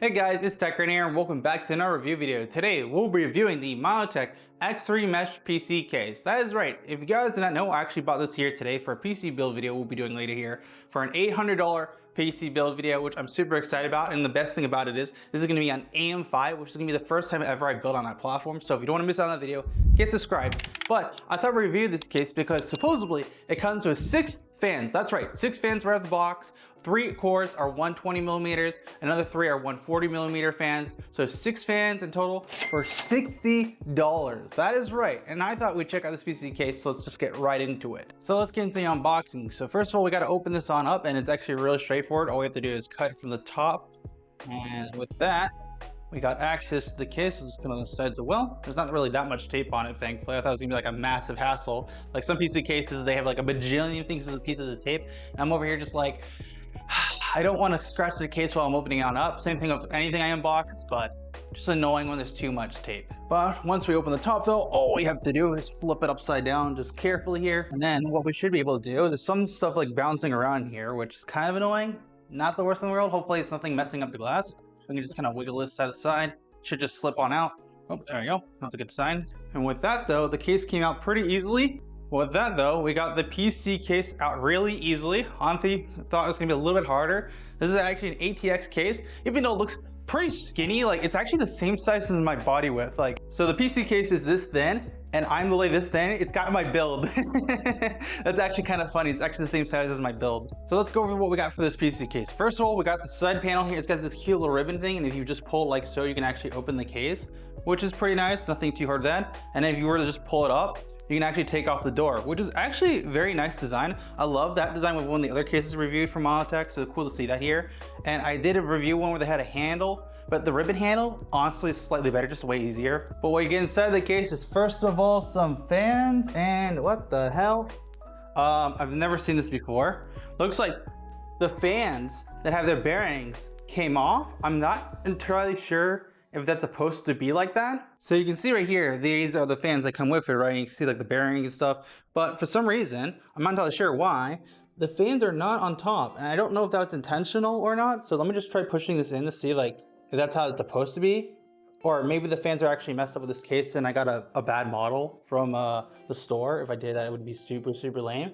Hey guys, it's TechRain here and welcome back to another review video. Today we'll be reviewing the Myotech X3 Mesh PC case. That is right, if you guys did not know, I actually bought this here today for a PC build video we'll be doing later here for an $800 PC build video, which I'm super excited about. And the best thing about it is this is going to be on AM5, which is going to be the first time ever I build on that platform. So if you don't want to miss out on that video, get subscribed. But I thought we'd review this case because supposedly it comes with 6 fans. That's right, 6 fans right out of the box. 3 cores are 120 millimeters, another 3 are 140 millimeter fans. So 6 fans in total for $60. That is right. And I thought we'd check out this PC case, so let's just get right into it. So let's get into the unboxing. So first of all, we got to open this on up, and it's actually really straightforward. All we have to do is cut it from the top. And with that, we got access to the case. Let's put on the sides as well. There's not really that much tape on it, thankfully. I thought it was gonna be like a massive hassle. Like some PC cases, they have like a bajillion pieces of tape. And I'm over here just like, I don't want to scratch the case while I'm opening it up. Same thing with anything I unbox, but just annoying when there's too much tape. But once we open the top though, all we have to do is flip it upside down just carefully here. And then what we should be able to do, there's some stuff like bouncing around here, which is kind of annoying. Not the worst in the world. Hopefully it's nothing messing up the glass. We can just kind of wiggle this side to side. Should just slip on out. Oh, there you go. That's a good sign. And with that though, the case came out pretty easily. With that though, we got the PC case out really easily. Honestly, thought it was gonna be a little bit harder. This is actually an ATX case, even though it looks pretty skinny. Like it's actually the same size as my body width. Like, so the PC case is this thin, and I'm literally this thin. It's got my build. That's actually kind of funny. It's actually the same size as my build. So let's go over what we got for this PC case. First of all, we got the side panel here. It's got this cute little ribbon thing, and if you just pull it like so, you can actually open the case, which is pretty nice. Nothing too hard then. And if you were to just pull it up, you can actually take off the door, which is actually very nice design. I love that design with one of the other cases reviewed from Myotech, so cool to see that here. And I did a review one where they had a handle, but the ribbon handle, honestly, is slightly better, just way easier. But what you get inside the case is first of all, some fans, and what the hell? I've never seen this before. Looks like the fans that have their bearings came off. I'm not entirely sure if that's supposed to be like that. So you can see right here, these are the fans that come with it, right? You can see like the bearing and stuff. But for some reason, I'm not entirely sure why, the fans are not on top. And I don't know if that's intentional or not. So let me just try pushing this in to see like if that's how it's supposed to be. Or maybe the fans are actually messed up with this case and I got a bad model from the store. If I did that, it would be super, super lame.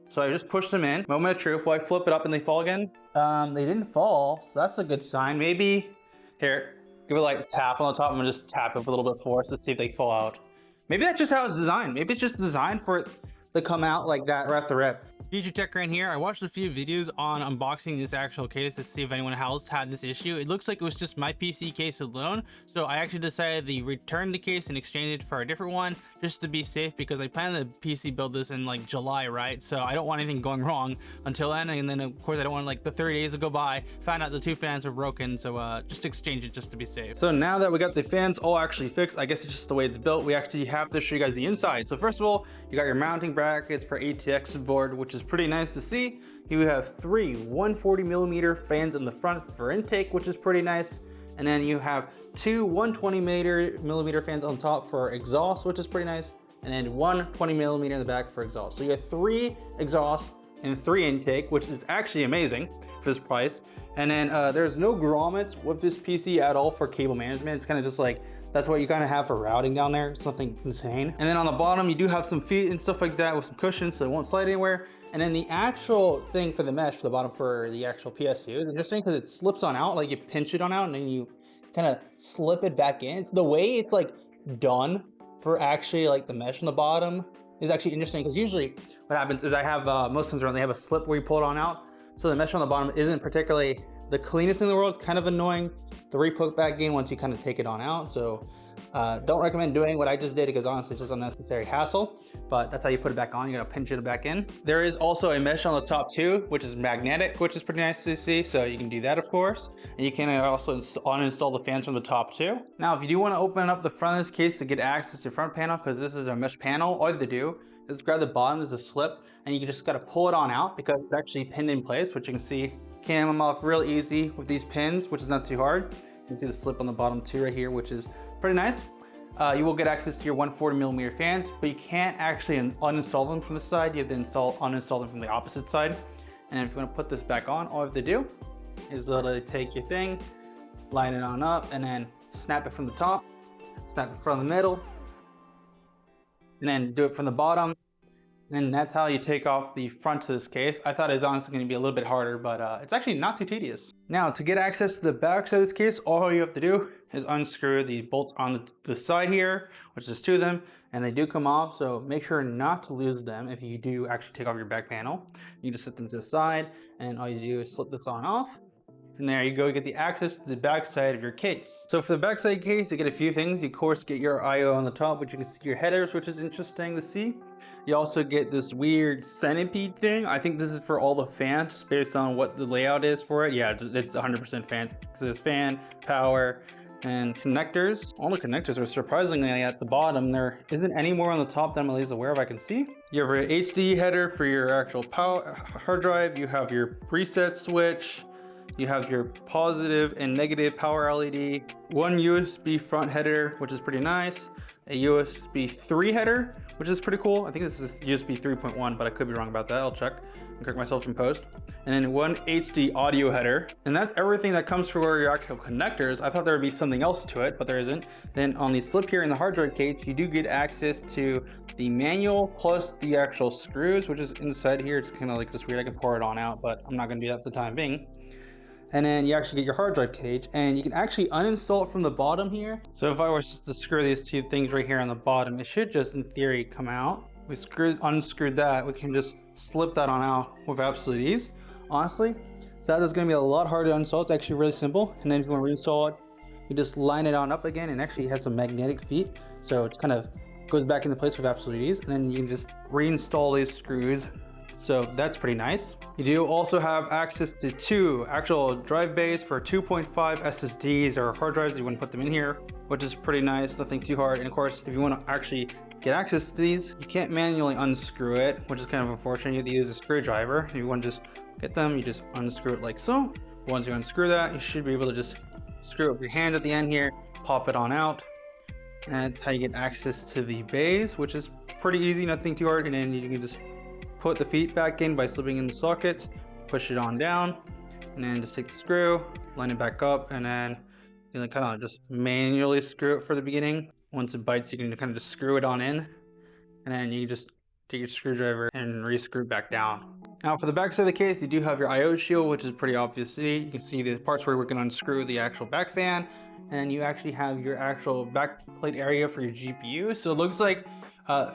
So I just pushed them in. Moment of truth, will I flip it up and they fall again? They didn't fall, so that's a good sign. Maybe, here, give it like a tap on the top. I'm gonna just tap it with a little bit of force to see if they fall out. Maybe that's just how it's designed. Maybe it's just designed for it to come out like that right at the rip. Future TechRain here. I watched a few videos on unboxing this actual case to see if anyone else had this issue. It looks like it was just my PC case alone. So I actually decided to return the case and exchange it for a different one just to be safe, because I plan to PC build this in like July, right? So I don't want anything going wrong until then. And then of course I don't want like the 30 days to go by, find out the 2 fans are broken. So just exchange it just to be safe. So now that we got the fans all actually fixed, I guess it's just the way it's built. We actually have to show you guys the inside. So first of all, you got your mounting brackets for ATX board, which is pretty nice to see. You have 3 140 millimeter fans in the front for intake, which is pretty nice. And then you have 2 120 millimeter fans on top for exhaust, which is pretty nice. And then 120 millimeter in the back for exhaust. So you have 3 exhaust and 3 intake, which is actually amazing for this price. And then there's no grommets with this PC at all for cable management. It's kind of just like, that's what you kind of have for routing down there. It's nothing insane. And then on the bottom, you do have some feet and stuff like that with some cushions so it won't slide anywhere. And then the actual thing for the mesh for the bottom for the actual PSU is interesting because it slips on out, like you pinch it on out and then you kind of slip it back in. The way it's like done for actually like the mesh on the bottom is actually interesting, because usually what happens is I have most times around they have a slip where you pull it on out. So the mesh on the bottom isn't particularly the cleanest in the world. It's kind of annoying to re-poke back in once you kind of take it on out. So don't recommend doing what I just did, because honestly it's just unnecessary hassle, but that's how you put it back on. You gotta pinch it back in. There is also a mesh on the top too, which is magnetic, which is pretty nice to see. So you can do that, of course. And you can also uninstall the fans from the top too. Now, if you do want to open up the front of this case to get access to the front panel, because this is a mesh panel, all you have to do is grab the bottom, there's a slip, and you just gotta pull it on out because it's actually pinned in place, which you can see can come off real easy with these pins, which is not too hard. You can see the slip on the bottom too right here, which is pretty nice. You will get access to your 140 millimeter fans, but you can't actually uninstall them from the side. You have to uninstall them from the opposite side. And if you want to put this back on, all you have to do is literally take your thing, line it on up, and then snap it from the top, snap it from the middle, and then do it from the bottom. And that's how you take off the front of this case. I thought it was honestly going to be a little bit harder, but it's actually not too tedious. Now, to get access to the back side of this case, all you have to do is unscrew the bolts on the side here, which is 2 of them, and they do come off, so make sure not to lose them if you do actually take off your back panel. You just set them to the side, and all you do is slip this on off. And there you go, you get the access to the back side of your case. So for the back side case, you get a few things. You of course get your I/O on the top, which you can see your headers, which is interesting to see. You also get this weird centipede thing. I think this is for all the fans, just based on what the layout is for it. Yeah, it's 100% fans. Because there's fan, power, and connectors. All the connectors are surprisingly at the bottom. There isn't any more on the top that I'm at least aware of I can see. You have your HD header for your actual power hard drive. You have your reset switch. You have your positive and negative power LED. 1 USB front header, which is pretty nice. A USB 3 header, which is pretty cool. I think this is USB 3.1, but I could be wrong about that. I'll check and correct myself in post. And then 1 HD audio header. And that's everything that comes for your actual connectors. I thought there would be something else to it, but there isn't. Then on the slip here in the hard drive cage, you do get access to the manual plus the actual screws, which is inside here. It's kind of like this weird. I can pour it on out, but I'm not going to do that for the time being. And then you actually get your hard drive cage, and you can actually uninstall it from the bottom here. So if I was just to screw these 2 things right here on the bottom, it should just in theory come out. We unscrewed that, we can just slip that on out with absolute ease. Honestly, that is going to be a lot harder to uninstall. It's actually really simple. And then if you want to reinstall it, you just line it on up again, and actually has some magnetic feet, so it's kind of goes back into place with absolute ease. And then you can just reinstall these screws. So that's pretty nice. You do also have access to 2 actual drive bays for 2.5 SSDs or hard drives. You want to put them in here, which is pretty nice, nothing too hard. And of course, if you want to actually get access to these, you can't manually unscrew it, which is kind of unfortunate. You have to use a screwdriver. If you want to just get them, you just unscrew it like so. Once you unscrew that, you should be able to just screw it with your hand at the end here, pop it on out. And that's how you get access to the bays, which is pretty easy, nothing too hard. And then you can just put the feet back in by slipping in the sockets, push it on down, and then just take the screw, line it back up, and then you kind of just manually screw it for the beginning. Once it bites, you can kind of just screw it on in, and then you just take your screwdriver and re-screw it back down. Now for the back side of the case, you do have your I/O shield, which is pretty obvious to see. You can see the parts where we can unscrew the actual back fan, and you actually have your actual back plate area for your GPU. So it looks like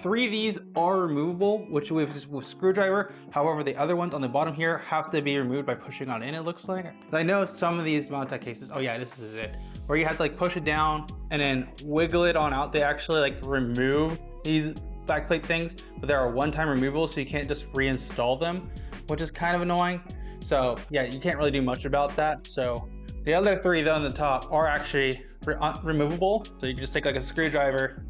3 of these are removable, which with screwdriver. However, the other ones on the bottom here have to be removed by pushing on in, it looks like. I know some of these Mountech cases, oh yeah, this is it, where you have to like push it down and then wiggle it on out. They actually like remove these backplate things, but they are one-time removal, so you can't just reinstall them, which is kind of annoying. So yeah, you can't really do much about that. So the other 3 though on the top are actually removable. So you can just take like a screwdriver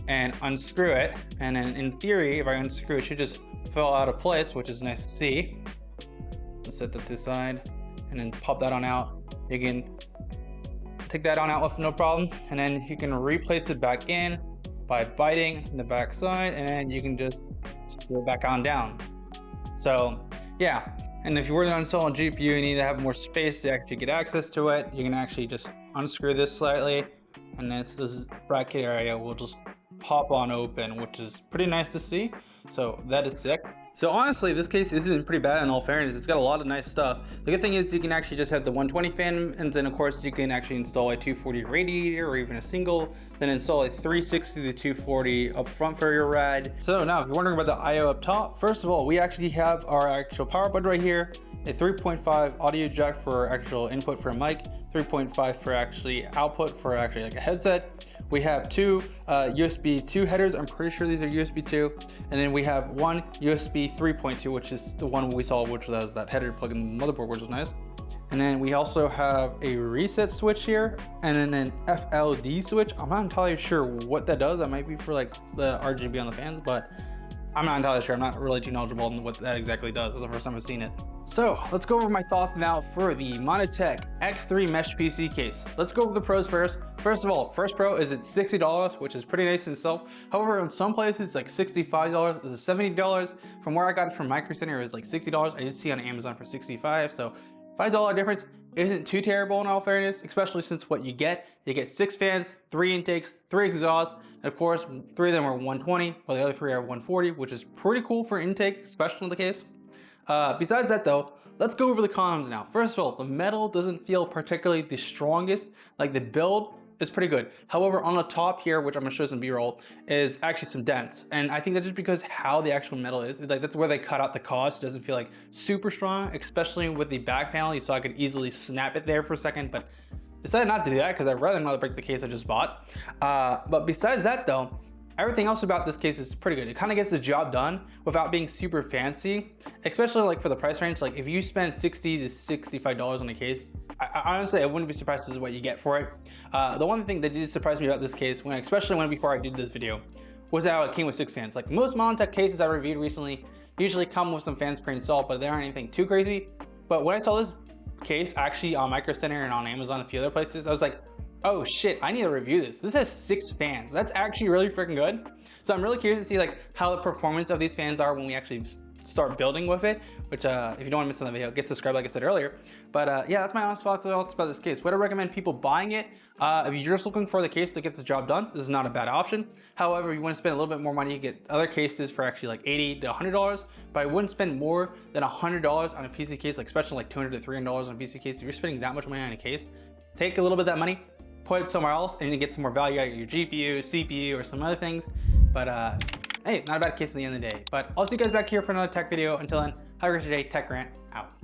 and unscrew it, and then in theory, if I unscrew it, should just fall out of place, which is nice to see. Let's set that to the side and then pop that on out. You can take that on out with no problem, and then you can replace it back in by biting the back side, and then you can just screw it back on down. So yeah, and if you were to install a GPU, you need to have more space to actually get access to it. You can actually just unscrew this slightly, and this bracket area will just pop on open, which is pretty nice to see. So that is sick. So honestly, this case isn't pretty bad in all fairness. It's got a lot of nice stuff. The good thing is you can actually just have the 120 fan, and then of course you can actually install a 240 radiator or even a single, then install a 360 to 240 up front for your rad. So now if you're wondering about the I/O up top, first of all, we actually have our actual power button right here, a 3.5 audio jack for actual input for a mic, 3.5 for actually output for actually like a headset. We have 2 USB 2 headers. I'm pretty sure these are USB 2. And then we have 1 USB 3.2, which is the one we saw, which was that header plug in the motherboard, which was nice. And then we also have a reset switch here, and then an FLD switch. I'm not entirely sure what that does. That might be for like the RGB on the fans, but I'm not entirely sure. I'm not really too knowledgeable on what that exactly does. It's the first time I've seen it. So let's go over my thoughts now for the Monitek X3 Mesh PC case. Let's go over the pros first. First of all, first pro is it's $60, which is pretty nice in itself. However, in some places it's like $65, this is $70. From where I got it from Micro Center, it was like $60. I did see on Amazon for $65, so $5 difference isn't too terrible in all fairness, especially since what you get 6 fans, 3 intakes, 3 exhausts, and of course 3 of them are 120, while the other 3 are 140, which is pretty cool for intake, especially in the case. Besides that though, let's go over the cons now. First of all, the metal doesn't feel particularly the strongest. Like the build is pretty good. However, on the top here, which I'm gonna show some B-roll, is actually some dents. And I think that's just because how the actual metal is. Like that's where they cut out the cost. It doesn't feel like super strong, especially with the back panel. You saw I could easily snap it there for a second, but decided not to do that because I'd rather not break the case I just bought. But besides that though, everything else about this case is pretty good. It kind of gets the job done without being super fancy, especially like for the price range. Like if you spend $60 to $65 on a case, honestly, I wouldn't be surprised this is what you get for it. The one thing that did surprise me about this case, especially before I did this video, was how it came with 6 fans. Like most Monotech cases I reviewed recently usually come with some fans pre-installed, but they aren't anything too crazy. But when I saw this case actually on Micro Center and on Amazon and a few other places, I was like, oh shit, I need to review this. This has 6 fans. That's actually really freaking good. So I'm really curious to see like how the performance of these fans are when we actually start building with it, which if you don't want to miss another video, get subscribed like I said earlier. But yeah, that's my honest thoughts about this case. Would I recommend people buying it? If you're just looking for the case that gets the job done, this is not a bad option. However, you want to spend a little bit more money, you get other cases for actually like $80 to $100, but I wouldn't spend more than $100 on a PC case, like especially like $200 to $300 on a PC case. If you're spending that much money on a case, take a little bit of that money, put it somewhere else, and you get some more value out of your GPU, CPU, or some other things. But hey, not a bad case at the end of the day. But I'll see you guys back here for another tech video. Until then, have a great day. TechGrant out.